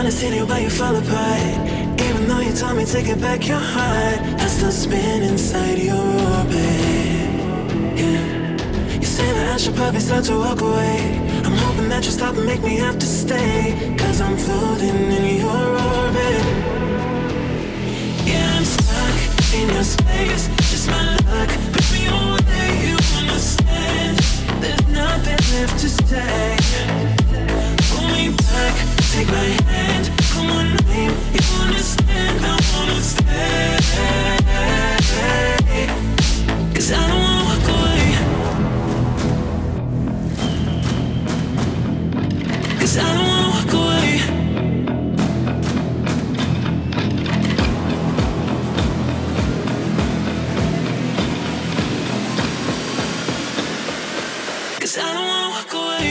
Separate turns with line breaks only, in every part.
wanna see you, but you fall apart. Even though you told me to get back your heart, I still spin inside your orbit. Yeah. You say that I should probably start to walk away. I'm hoping that you'll stop and make me have to stay, 'cause I'm floating in your orbit. Yeah, I'm stuck in your space, just my luck. Put me away, you understand. There's nothing left to say. Pull me back, take my hand. Come on, name, you understand. I wanna stay, 'cause I don't wanna walk away. 'Cause I don't wanna walk away. 'Cause I don't wanna walk away.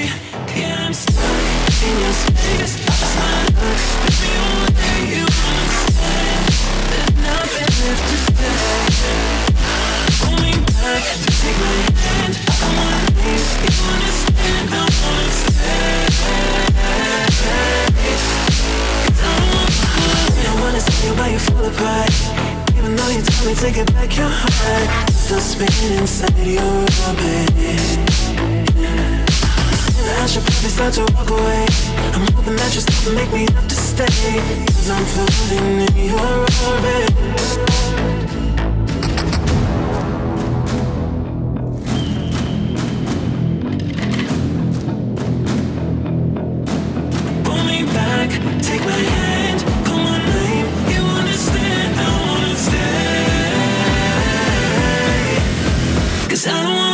Yeah, I'm stuck in your space. Just my luck. Put me away, you understand. There's nothing left to say. Pull me back, take my hand. I wanna leave, you understand. I wanna stay. 'Cause I don't wanna walk away. I wanna see you, but you fall apart. Even though you told me to get back your heart, still spinning inside your orbit. I should probably start to walk away. I'm hoping that you'll stop and make me have to stay, 'cause I'm floating in your orbit. Pull me back, take my hand. Come on, name, you understand. I wanna stay, 'cause I don't wanna